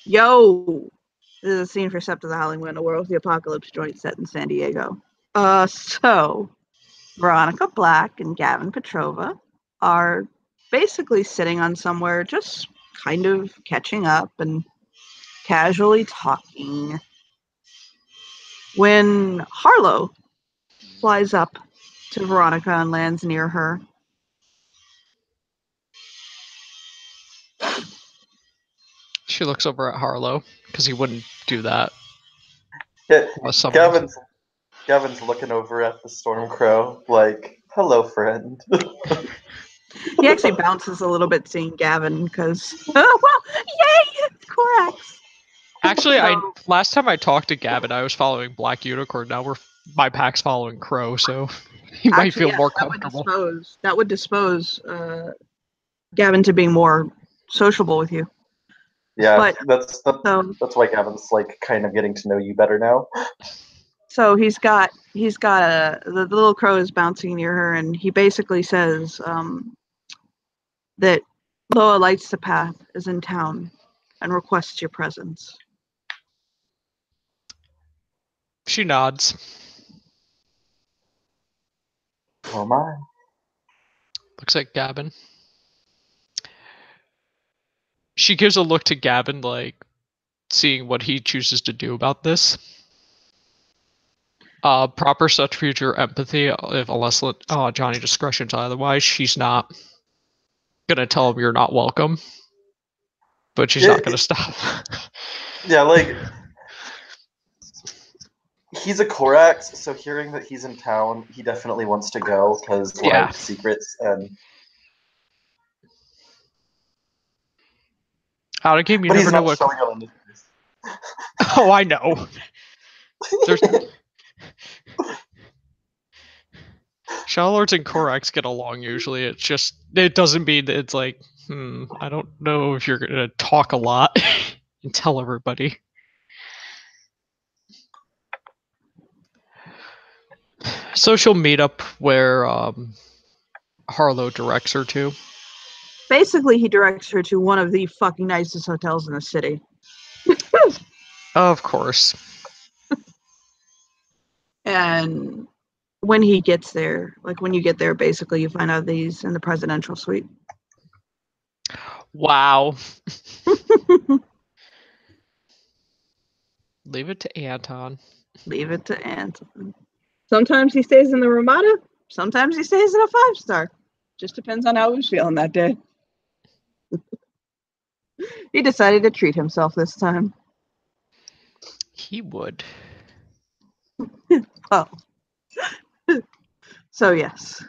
Yo! This is a scene for Sept of the Howling Wind, a World of the Apocalypse joint set in San Diego. So Veronica Black and Gavin Petrova are basically sitting on somewhere, just kind of catching up and casually talking, when Harlow flies up to Veronica and lands near her. She looks over at Harlow, because he wouldn't do that. Yeah, Unless someone... Gavin's looking over at the Stormcrow, like, hello, friend. He actually bounces a little bit seeing Gavin, because, well, yay! It's Corax! Actually, last time I talked to Gavin, I was following Black Unicorn. Now my pack's following Crow, so he might feel more comfortable. That would dispose Gavin to being more sociable with you. Yeah, that's why Gavin's like kind of getting to know you better now. So the little crow is bouncing near her, and he basically says that Loa Lights the Path is in town and requests your presence. She nods. Oh my. Looks like Gavin. She gives a look to Gavin, like, seeing what he chooses to do about this. Proper subterfuge or empathy, unless Johnny discretion's otherwise, she's not gonna tell him you're not welcome. But she's not gonna stop. Yeah, like, he's a Corax, so hearing that he's in town, he definitely wants to go, because, like, secrets and... Out of game, you but never he's know not what... showing on the news. Oh, I know. There's... Shadowlords and Corax get along usually. It's just... It doesn't mean that it's like, I don't know if you're gonna talk a lot and tell everybody. Social meetup where Harlow directs her to. Basically, he directs her to one of the fucking nicest hotels in the city. Of course. And when he gets there, like when you get there, basically you find out that he's in the presidential suite. Wow. Leave it to Anton. Leave it to Anton. Sometimes he stays in the Ramada, sometimes he stays in a 5-star. Just depends on how he's feeling that day. He decided to treat himself this time. He would. Oh. So, yes.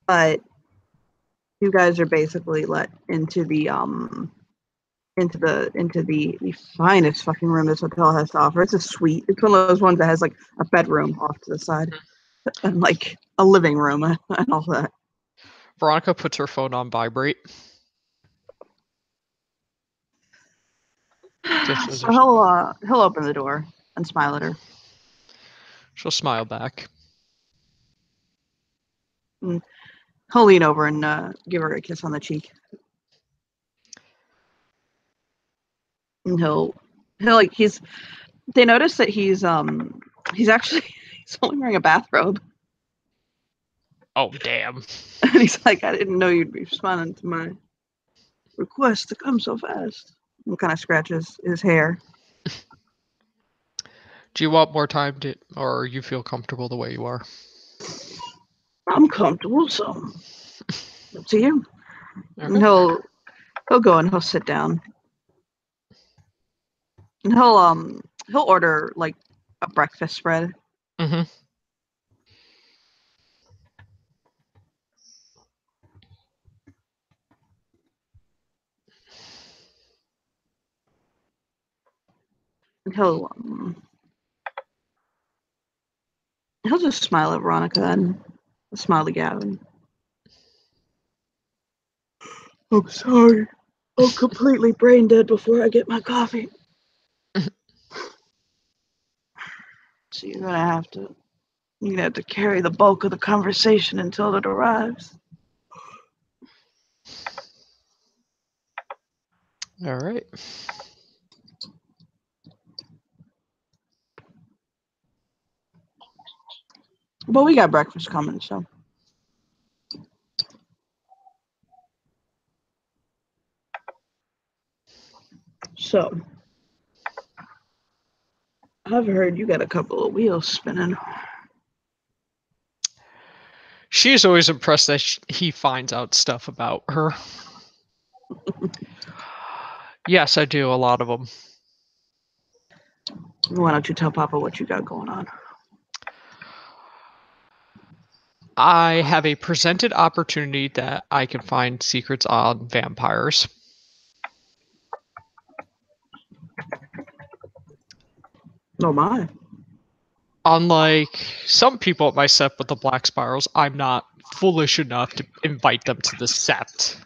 But you guys are basically let into the finest fucking room this hotel has to offer. It's a suite. It's one of those ones that has like a bedroom off to the side and like a living room and all that. Veronica puts her phone on vibrate. So he'll open the door and smile at her. She'll smile back. And he'll lean over and give her a kiss on the cheek. And they notice that he's only wearing a bathrobe. Oh, damn. And he's like, I didn't know you'd be responding to my request to come so fast. And kind of scratches his hair. Do you want more time or you feel comfortable the way you are? I'm comfortable, so up to you. Okay. And he'll go and he'll sit down. And he'll order like a breakfast spread. Mm-hmm. And he'll just smile at Veronica and smile to Gavin. I'm sorry. I'm completely brain dead before I get my coffee. So you're gonna have to carry the bulk of the conversation until it arrives. All right. But we got breakfast coming, so. So, I've heard you got a couple of wheels spinning. She's always impressed that he finds out stuff about her. Yes, I do. A lot of them. Why don't you tell Papa what you got going on? I have a presented opportunity that I can find secrets on vampires. Oh my. Unlike some people at my sept with the Black Spirals, I'm not foolish enough to invite them to the sept.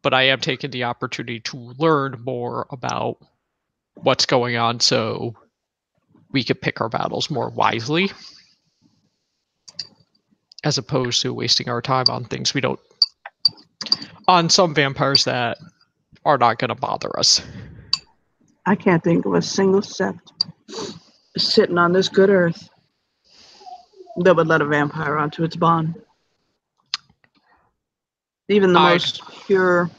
But I am taking the opportunity to learn more about what's going on so we could pick our battles more wisely. As opposed to wasting our time on things we don't... on some vampires that are not going to bother us. I can't think of a single sept sitting on this good earth that would let a vampire onto its bond. Even the most pure,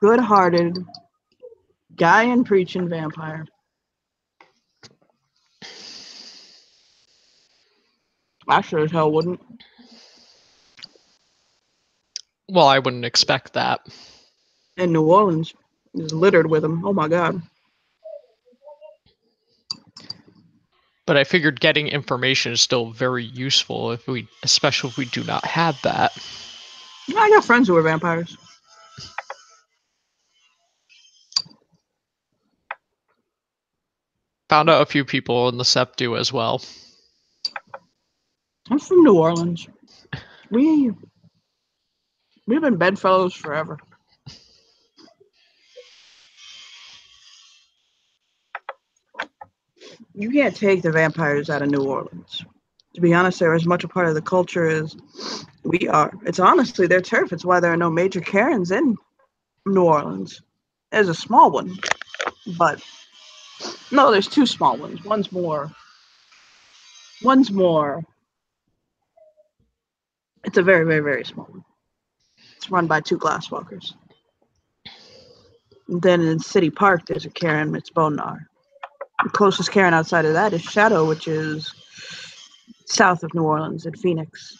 good-hearted, guy and preaching vampire. I sure as hell wouldn't. Well, I wouldn't expect that. And New Orleans is littered with them. Oh my God. But I figured getting information is still very useful especially if we do not have that. I got friends who are vampires. Found out a few people in the sept do as well. I'm from New Orleans. We've been bedfellows forever. You can't take the vampires out of New Orleans. To be honest, they're as much a part of the culture as we are. It's honestly their turf. It's why there are no major Karens in New Orleans. There's a small one, but no, there's two small ones. One's more. It's a very, very, very small one. It's run by two glasswalkers. And then in City Park, there's a Karen. It's Bonar. The closest Karen outside of that is Shadow, which is south of New Orleans at Phoenix.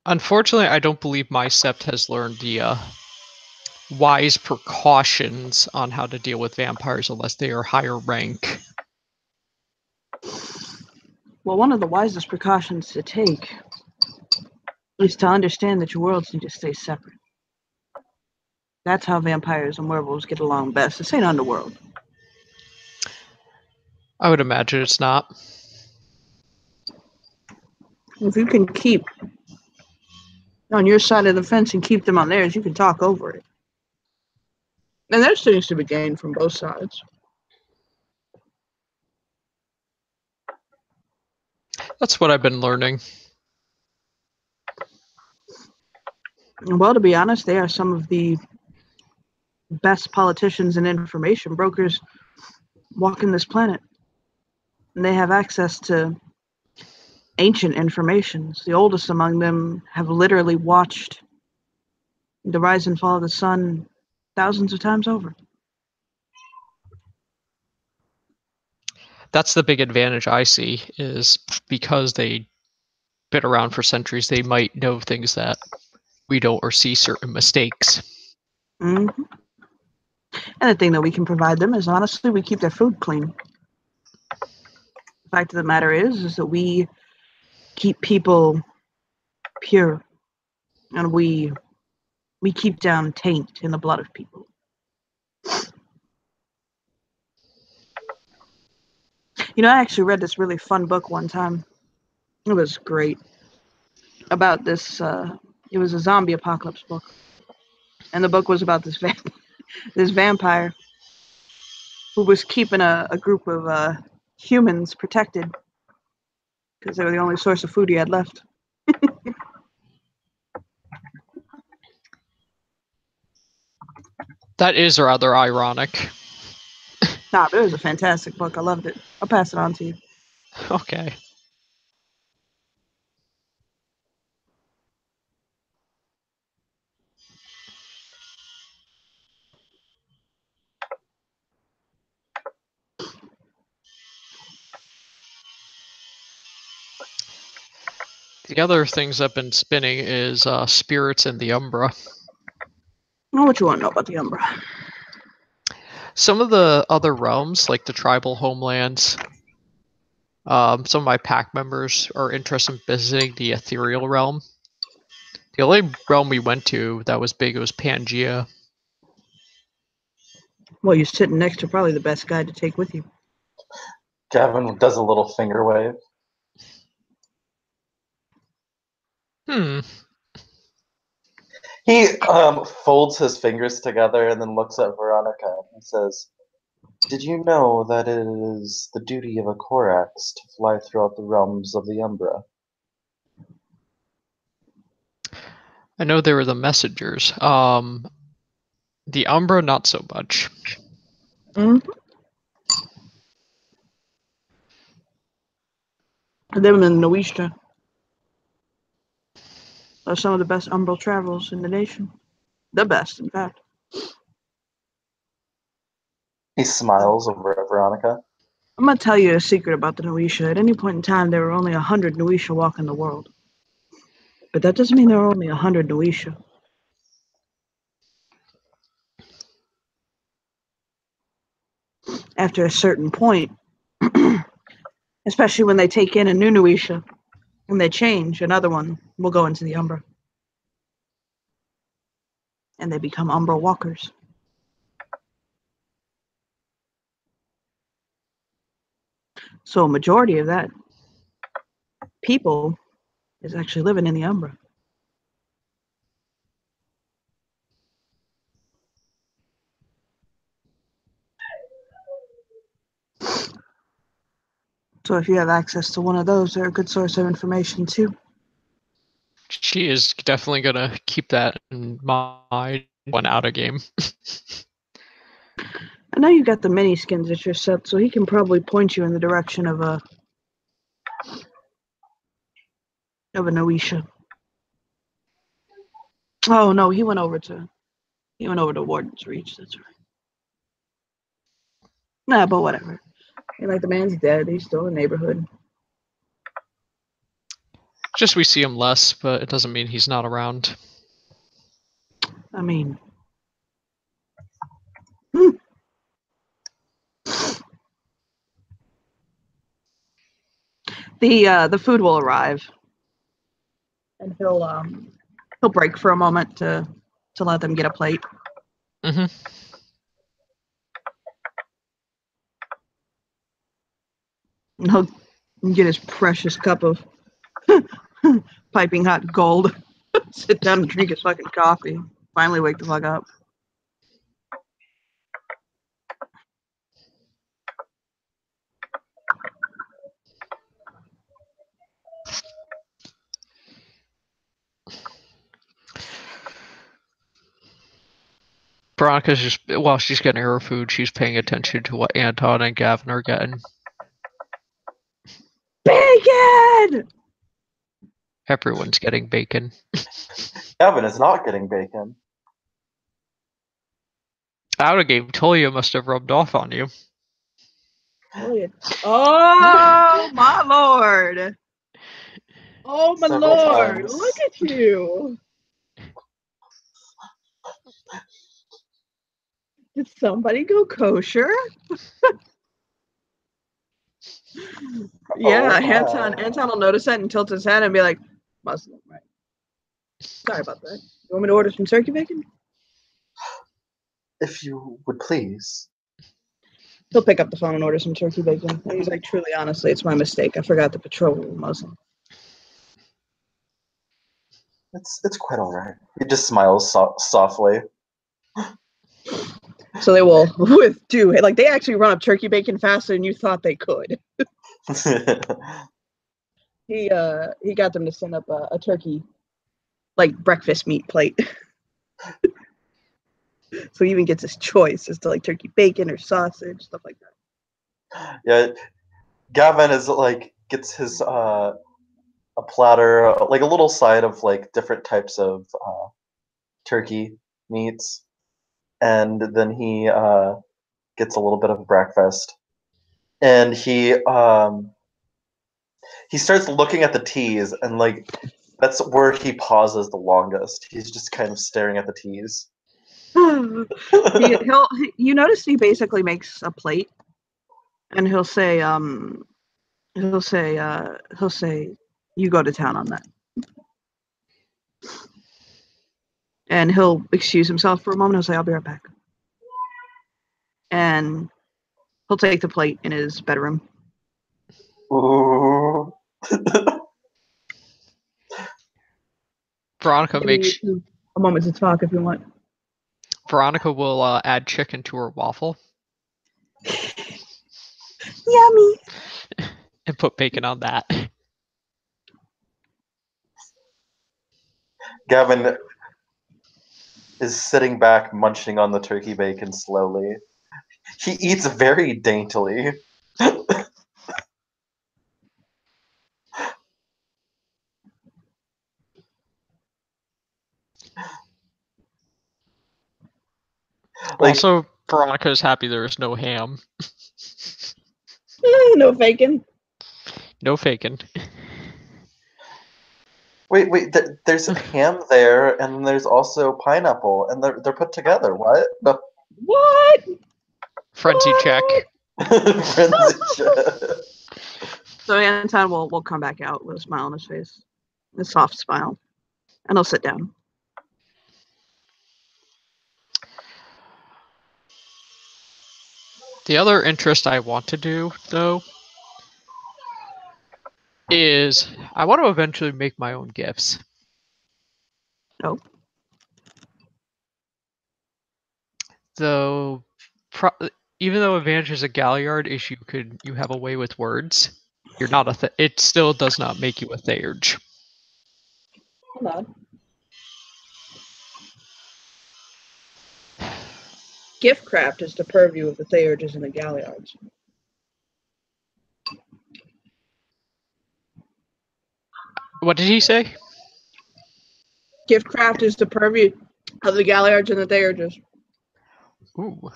Unfortunately, I don't believe my sept has learned the wise precautions on how to deal with vampires unless they are higher rank. Well, one of the wisest precautions to take is to understand that your worlds need to stay separate. That's how vampires and werewolves get along best. This ain't Underworld. I would imagine it's not. If you can keep on your side of the fence and keep them on theirs, you can talk over it. And there's things to be gained from both sides. That's what I've been learning. Well, to be honest, they are some of the best politicians and information brokers walking this planet. And they have access to ancient informations. The oldest among them have literally watched the rise and fall of the sun thousands of times over. That's the big advantage I see, is because they've been around for centuries, they might know things that we don't, or see certain mistakes. Mm-hmm. And the thing that we can provide them is, honestly, we keep their food clean. The fact of the matter is that we keep people pure, and we keep down taint in the blood of people. You know, I actually read this really fun book one time. It was great. About this, it was a zombie apocalypse book. And the book was about this vampire who was keeping a group of humans protected because they were the only source of food he had left. That is rather ironic. Nah, but it was a fantastic book. I loved it. I'll pass it on to you. Okay. The other things I've been spinning is Spirits in the Umbra. Know what you want to know about the Umbra. Some of the other realms, like the tribal homelands, some of my pack members are interested in visiting the ethereal realm. The only realm we went to that was big was Pangea. Well, you're sitting next to probably the best guy to take with you. Gavin does a little finger wave. He folds his fingers together and then looks at Veronica and says, "Did you know that it is the duty of a Corax to fly throughout the realms of the Umbra?" I know they were the messengers. The Umbra, not so much. Mm-hmm. Them in Noisha are some of the best umbral travelers in the nation. The best, in fact. He smiles over at Veronica. I'm going to tell you a secret about the Noisha. At any point in time, there were only 100 Noisha walking the world. But that doesn't mean there are only 100 Noisha. After a certain point, especially when they take in a new Noisha, and they change, another one will go into the Umbra. And they become Umbra walkers. So a majority of that people is actually living in the Umbra. So if you have access to one of those, they're a good source of information too. She is definitely gonna keep that in mind when out of game. I know you got the mini skins at your set, so he can probably point you in the direction of a Noisha. Oh no, he went over to Warden's Reach. That's right. Nah, but whatever. Like the man's dead. He's still in the neighborhood. Just we see him less, but it doesn't mean he's not around. I mean, the food will arrive, and he'll break for a moment to let them get a plate. Mm-hmm. And he'll get his precious cup of piping hot gold. Sit down and drink his fucking coffee. Finally wake the fuck up. Veronica's just, while she's getting her food, she's paying attention to what Anton and Gavin are getting. Bacon! Everyone's getting bacon. Gavin is not getting bacon. Out of game, Tolia must have rubbed off on you. Oh my lord! Oh my Several lord! times. Look at you! Did somebody go kosher? Yeah, Anton will notice that and tilt his head and be like, Muslim, right? Sorry about that. You want me to order some turkey bacon? If you would please. He'll pick up the phone and order some turkey bacon. And he's like, truly, honestly, it's my mistake. I forgot the patrol Muslim. It's quite all right. He just smiles softly. So they will do it. Like they actually run up turkey bacon faster than you thought they could. He got them to send up a turkey, like breakfast meat plate. So he even gets his choice as to like turkey bacon or sausage, stuff like that. Yeah, Gavin is like gets his a platter, like a little side of like different types of turkey meats, and then he gets a little bit of breakfast, and he starts looking at the teas, and like that's where he pauses the longest. He's just kind of staring at the teas. You notice he basically makes a plate, and he'll say, you go to town on that. And he'll excuse himself for a moment. He'll say, I'll be right back. And he'll take the plate in his bedroom. Ooh. Veronica makes a moment to talk if you want. Veronica will add chicken to her waffle. Yummy. And put bacon on that. Gavin is sitting back, munching on the turkey bacon slowly. He eats very daintily. Like, also, Veronica is happy there is no ham. No bacon. No faking. wait, there's ham there, and there's also pineapple, and they're put together. What? No. What? Frenzy check. Frenzy check. So Anton will come back out with a smile on his face, a soft smile, and he'll sit down. The other interest I want to do, though, is I want to eventually make my own gifts. Oh. Though, even though Advantage is a Galliard issue, you have a way with words. You're not it still does not make you a Theurge. Hold on. Giftcraft is the purview of the Theurges and the Galliards. What did he say? Giftcraft is the purview of the Galliards and the Theurges. Ooh.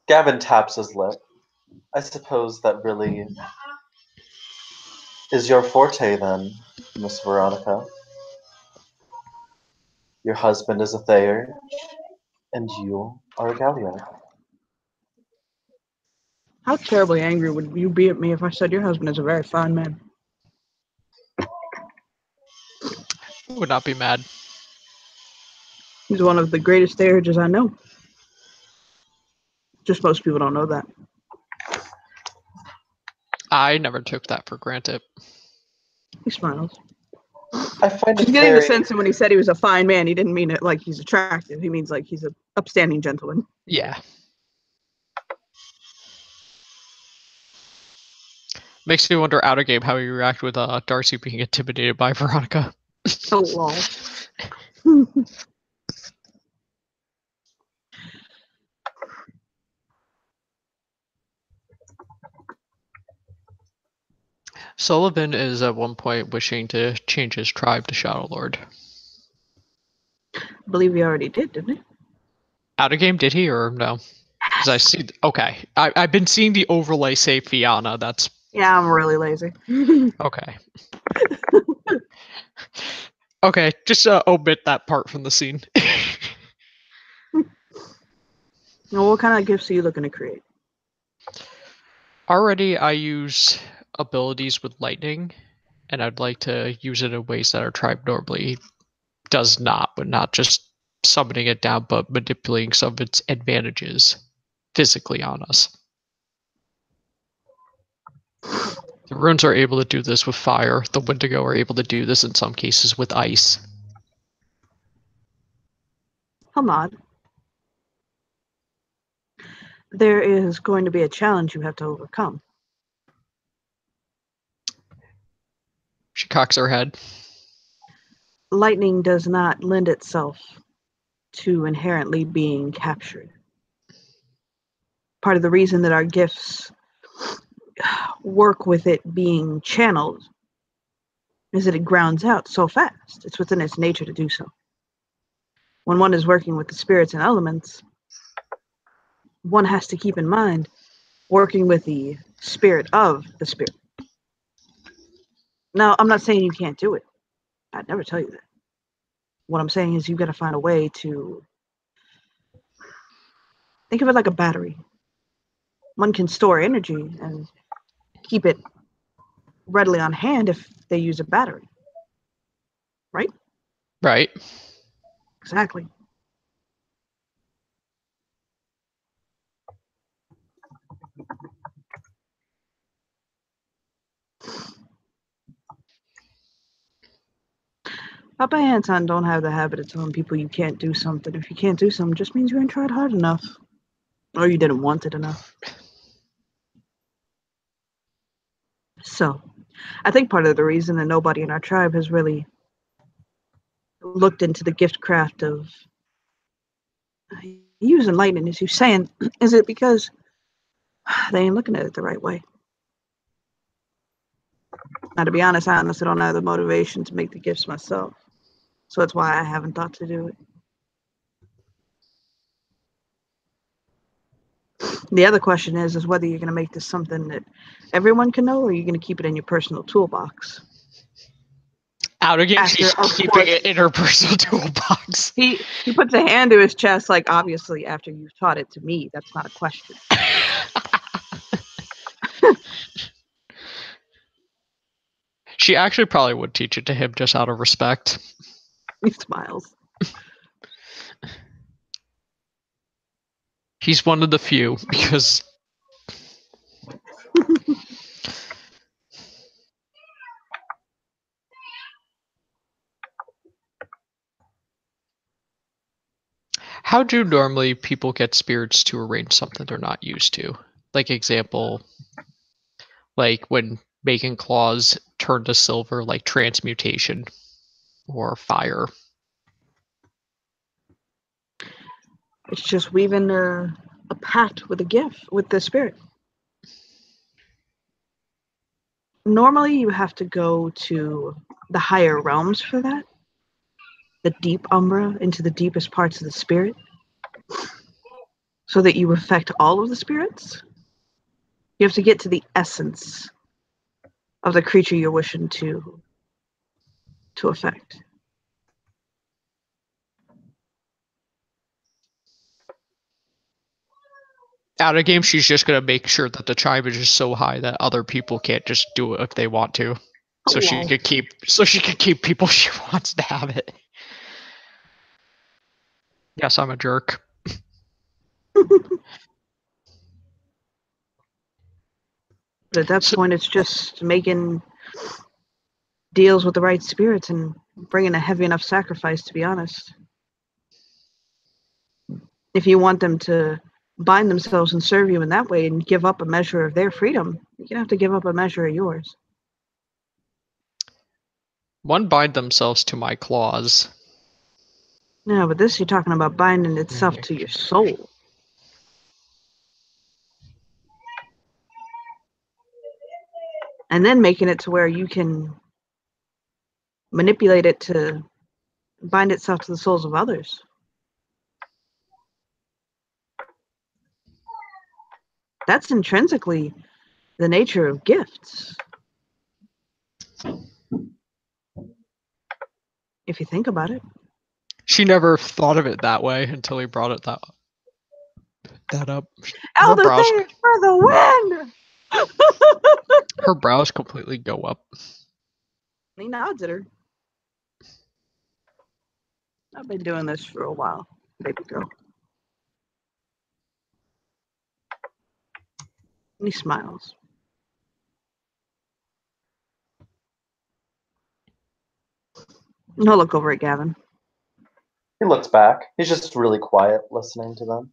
Gavin taps his lip. I suppose that really is your forte then, Miss Veronica. Your husband is a Thayer, and you are a Galliard. How terribly angry would you be at me if I said your husband is a very fine man? Would not be mad. He's one of the greatest Theurges I know. Just most people don't know that. I never took that for granted. He smiles. I find He's getting the sense that when he said he was a fine man, he didn't mean it like he's attractive. He means like he's an upstanding gentleman. Yeah. Makes me wonder out of game how you react with Darcy being intimidated by Veronica. Oh, lol. Sullivan is at one point wishing to change his tribe to Shadow Lord. I believe he already did, didn't he? Out of game, did he or no? Because I see. Okay, I've been seeing the overlay say Fianna. That's yeah. I'm really lazy. okay. Okay, just omit that part from the scene. Well, what kind of gifts are you looking to create? Already, I use abilities with lightning, and I'd like to use it in ways that our tribe normally does not, but not just summoning it down, but manipulating some of its advantages physically on us. The runes are able to do this with fire. The Wendigo are able to do this in some cases with ice. He'll nod. There is going to be a challenge you have to overcome. She cocks her head. Lightning does not lend itself to inherently being captured. Part of the reason that our gifts work with it being channeled is that it grounds out so fast. It's within its nature to do so. When one is working with the spirits and elements, one has to keep in mind working with the spirit of the spirit. Now, I'm not saying you can't do it. I'd never tell you that. What I'm saying is you've got to find a way to think of it like a battery. One can store energy and keep it readily on hand if they use a battery. Right? Right. Exactly. Papa and Anton don't have the habit of telling people you can't do something. If you can't do something, it just means you ain't tried hard enough. Or you didn't want it enough. So, I think part of the reason that nobody in our tribe has really looked into the gift craft of using lightning, as you're saying, is it because they ain't looking at it the right way? Now, to be honest, I honestly don't have the motivation to make the gifts myself. So that's why I haven't thought to do it. The other question is whether you're going to make this something that everyone can know, or you're going to keep it in your personal toolbox. Out again, After, she's of keeping course, it in her personal toolbox. He puts a hand to his chest, like, obviously, after you've taught it to me, that's not a question. She actually probably would teach it to him just out of respect. He smiles. He's one of the few, because... How do normally people get spirits to arrange something they're not used to? Like, example, like when making claws turn to silver, like transmutation or fire. It's just weaving a pact with a gift, with the spirit. Normally, you have to go to the higher realms for that. The deep umbra, into the deepest parts of the spirit. So that you affect all of the spirits. You have to get to the essence of the creature you're wishing to affect. Out of game, she's just gonna make sure that the tribe is just so high that other people can't just do it if they want to. So she could keep people she wants to have it. Yes, I'm a jerk. But at that point, it's just making deals with the right spirits and bringing a heavy enough sacrifice, to be honest. If you want them to bind themselves and serve you in that way and give up a measure of their freedom, you're going to have to give up a measure of yours. One bind themselves to my claws. No, but this you're talking about binding itself to your soul. And then making it to where you can manipulate it to bind itself to the souls of others. That's intrinsically the nature of gifts. If you think about it. She never thought of it that way until he brought it that up. Elder Things for the win! Her brows completely go up. He nods at her. I've been doing this for a while, baby girl. And he smiles. And he'll look over at Gavin. He looks back. He's just really quiet listening to them.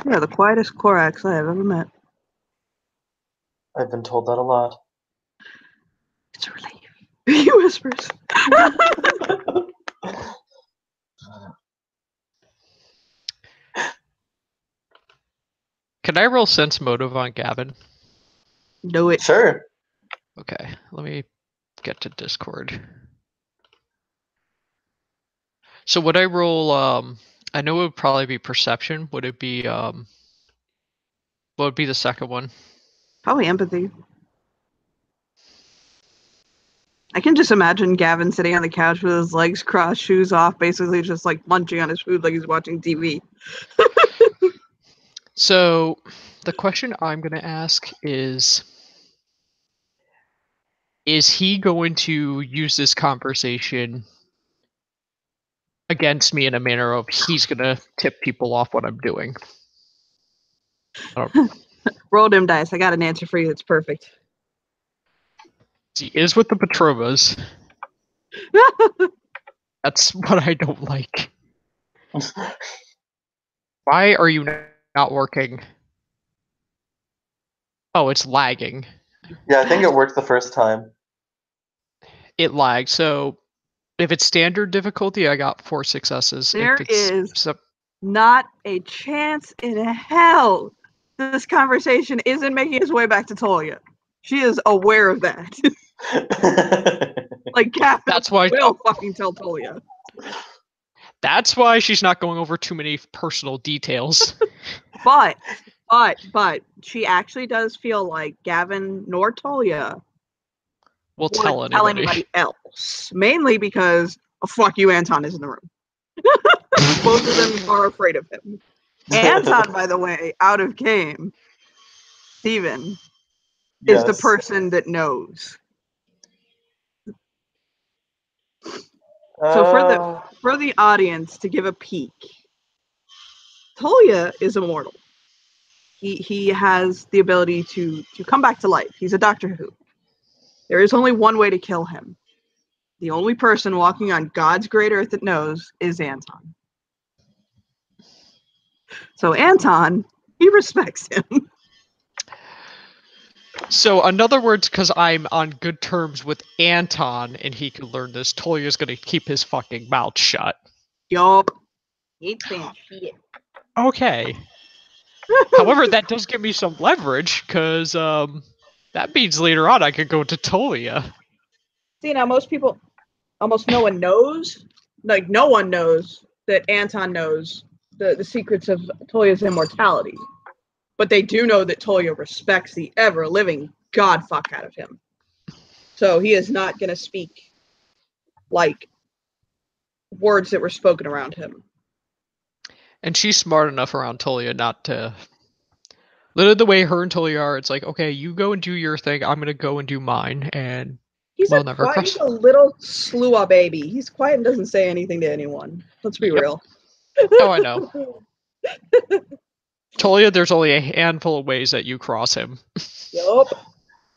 Yeah, the quietest Korax I have ever met. I've been told that a lot. It's a relief. He whispers. Can I roll sense motive on Gavin? Do it. Sure. Okay, let me get to Discord. So would I roll, I know it would probably be perception. Would it be, what would be the second one? Probably empathy. I can just imagine Gavin sitting on the couch with his legs crossed, shoes off, basically just like munching on his food like he's watching TV. So the question I'm going to ask is he going to use this conversation against me in a manner of he's going to tip people off what I'm doing? Roll them dice. I got an answer for you. It's perfect. He is with the Petrovas. That's what I don't like. Why are you not working? Oh, it's lagging. Yeah, I think it worked the first time. It lagged. So if it's standard difficulty, I got 4 successes. There is not a chance in hell this conversation isn't making its way back to Tolia. She is aware of that. Like, Gavin that's why will fucking tell Tolia. That's why she's not going over too many personal details. But she actually does feel like Gavin nor Tolia will tell anybody else. Mainly because, oh, fuck you, Anton is in the room. Both of them are afraid of him. Anton, by the way, out of game, Steven, is the person that knows. So for the audience to give a peek, Tolia is immortal. He has the ability to come back to life. He's a Doctor Who. There is only one way to kill him. The only person walking on God's great earth that knows is Anton. So Anton, he respects him. So, in other words, because I'm on good terms with Anton and he can learn this, Tolia's gonna keep his fucking mouth shut. Yup. He's saying shit. Okay. However, that does give me some leverage, because that means later on I could go to Tolia. See, now almost no one knows, like no one knows that Anton knows the secrets of Tolia's immortality. But they do know that Tolia respects the ever-living godfuck out of him. So he is not going to speak like words that were spoken around him. And she's smart enough around Tolia not to... Literally the way her and Tolia are, it's like, okay, you go and do your thing, I'm going to go and do mine, and he's a little slew-a baby. He's quiet and doesn't say anything to anyone. Let's be real. Oh, I know. Tolia, there's only a handful of ways that you cross him. Yup.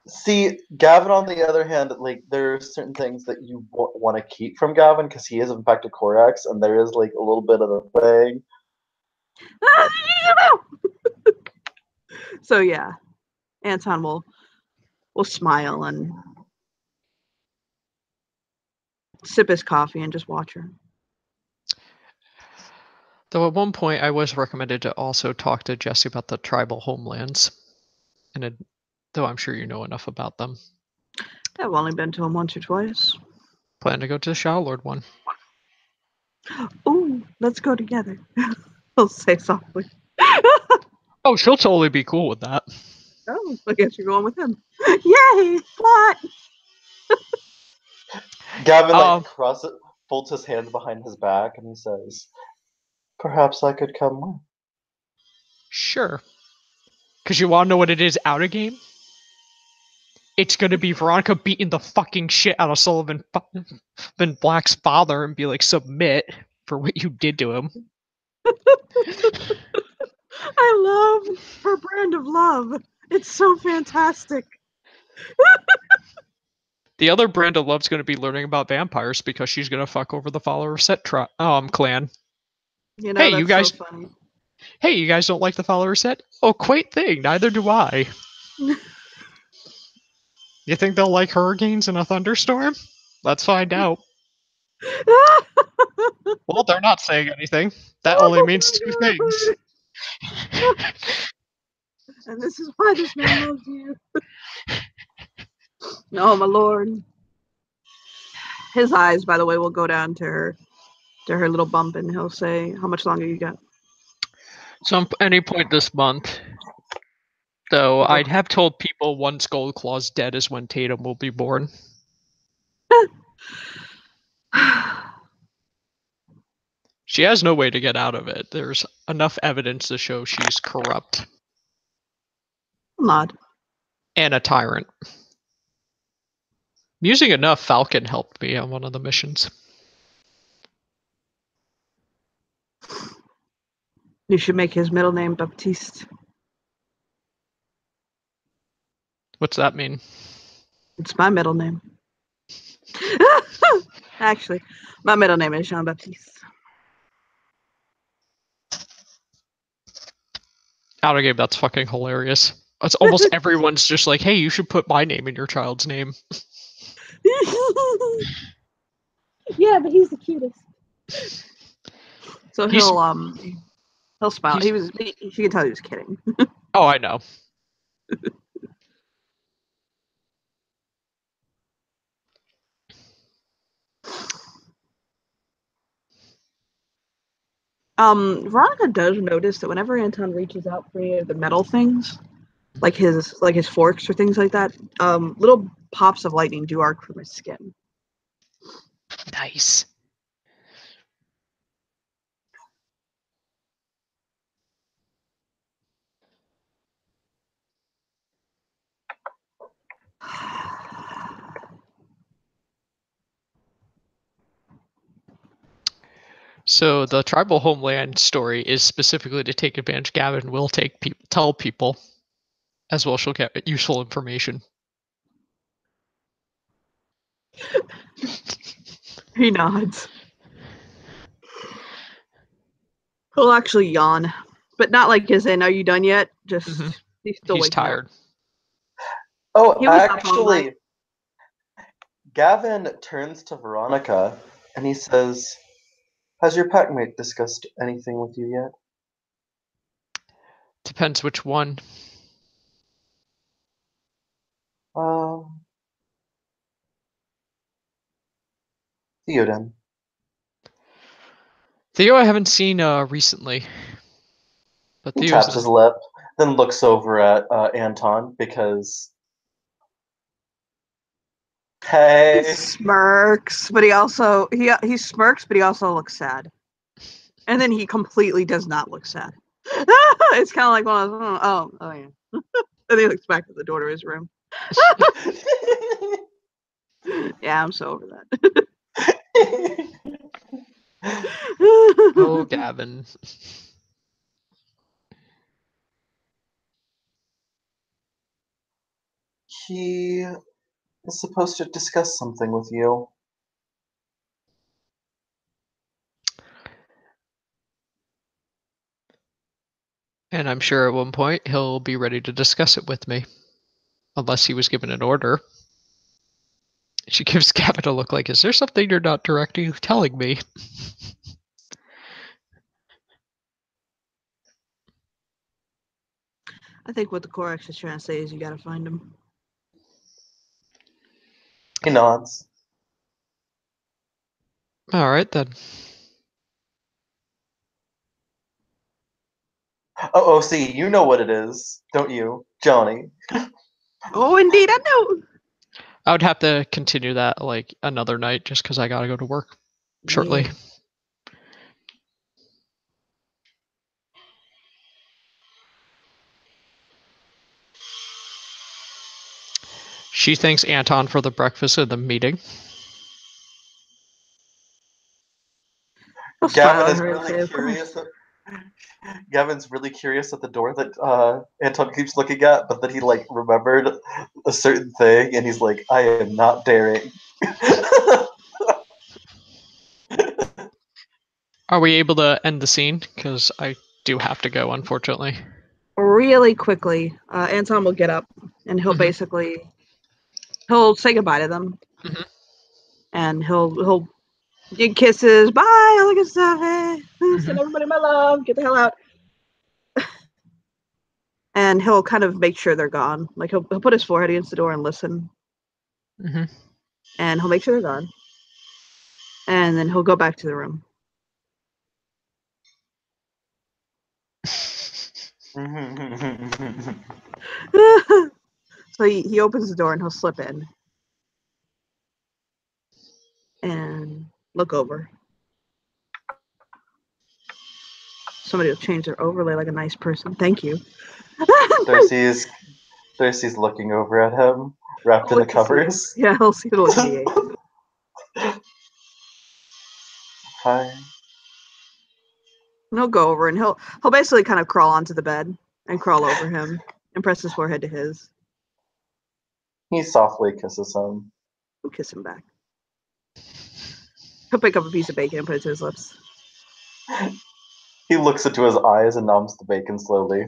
See, Gavin, on the other hand, like, there are certain things that you want to keep from Gavin because he is, in fact, a Korax, and there is, like, a little bit of a thing. So, yeah. Anton will smile and sip his coffee and just watch her. Though at one point I was recommended to also talk to Jesse about the tribal homelands. Though I'm sure you know enough about them. I've only been to them once or twice. Plan to go to the Shadow Lord one. Ooh, let's go together. He'll say softly. Oh, she'll totally be cool with that. Oh, I guess you're going with him. Yay! Plot! Gavin folds his hands behind his back and he says, "Perhaps I could come with." Sure. Because you want to know what it is out of game? It's going to be Veronica beating the fucking shit out of Sullivan Black's father and be like, submit for what you did to him. I love her brand of love. It's so fantastic. The other Branda Love's going to be learning about vampires because she's going to fuck over the follower set clan. You know, Hey, that's you guys. so funny. Hey, you guys don't like the follower set? Oh, quaint thing. Neither do I. You think they'll like hurricanes in a thunderstorm? Let's find out. Well, they're not saying anything. That only means two things. And this is why this man loves you. Oh my lord. His eyes, by the way, will go down to her little bump, and he'll say, "How much longer you got?" Some any point this month. Though Oh. I'd have told people once Goldclaw's dead is when Tatum will be born. She has no way to get out of it. There's enough evidence to show she's corrupt. Nod. And a tyrant. Amusing enough, Falcon helped me on one of the missions. You should make his middle name Baptiste. What's that mean? It's my middle name. Actually, my middle name is Jean-Baptiste. Out of game, that's fucking hilarious. It's almost everyone's just like, hey, you should put my name in your child's name. Yeah, but he's the cutest. So he'll smile. You can tell he was kidding. Oh, I know. Veronica does notice that whenever Anton reaches out for any of the metal things, like his forks or things like that, little pops of lightning do arc from his skin. Nice. So the tribal homeland story is specifically to take advantage. Gavin will tell people, as well she'll get useful information. He nods. He'll actually yawn, but not like his in, "Are you done yet?" Just he's tired. Oh, actually, Gavin turns to Veronica and he says, "Has your packmate discussed anything with you yet?" Depends which one. Theoden. Theo I haven't seen recently. But he taps his lip, then looks over at Anton because... Hey. He smirks, but he smirks, but he also looks sad. And then he completely does not look sad. It's kind of like one of those, oh yeah. And he looks back at the door to his room. Yeah, I'm so over that. Oh, Gavin. He is supposed to discuss something with you. And I'm sure at one point he'll be ready to discuss it with me. Unless he was given an order. She gives Gavin a look like, is there something you're not directly telling me? I think what the Corax is trying to say is you gotta find him. He nods. Alright then. Oh, see, you know what it is, don't you, Johnny? Oh, indeed, I know. I would have to continue that like another night just because I gotta go to work shortly. Yeah. She thanks Anton for the breakfast and the meeting. Gavin is really curious. Gavin's really curious at the door that Anton keeps looking at, but then he like remembered a certain thing, and he's like, "I am not daring." Are we able to end the scene? Because I do have to go, unfortunately. Really quickly, Anton will get up and he'll Mhm. he'll say goodbye to them, Mhm. and he'll give kisses, bye, all that good stuff. Send Mhm. everybody my love. Get the hell out. And he'll kind of make sure they're gone. Like he'll put his forehead against the door and listen, Mhm. and he'll make sure they're gone. And then he'll go back to the room. So he opens the door and he'll slip in and look over. Somebody will change their overlay like a nice person. Thank you. Darcy's looking over at him, wrapped in the Look to see. covers. Yeah, he'll see the look in the eye. Hi. And he'll go over and he'll basically kind of crawl onto the bed and crawl over him and press his forehead to his. He softly kisses him. He'll kiss him back. He'll pick up a piece of bacon and put it to his lips. He looks into his eyes and noms the bacon slowly.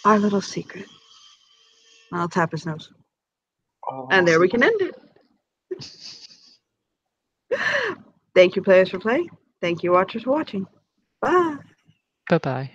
Our little secret. I'll tap his nose. Oh, And there we can end it. Thank you, players, for playing. Thank you, watchers, for watching. Bye. Bye-bye.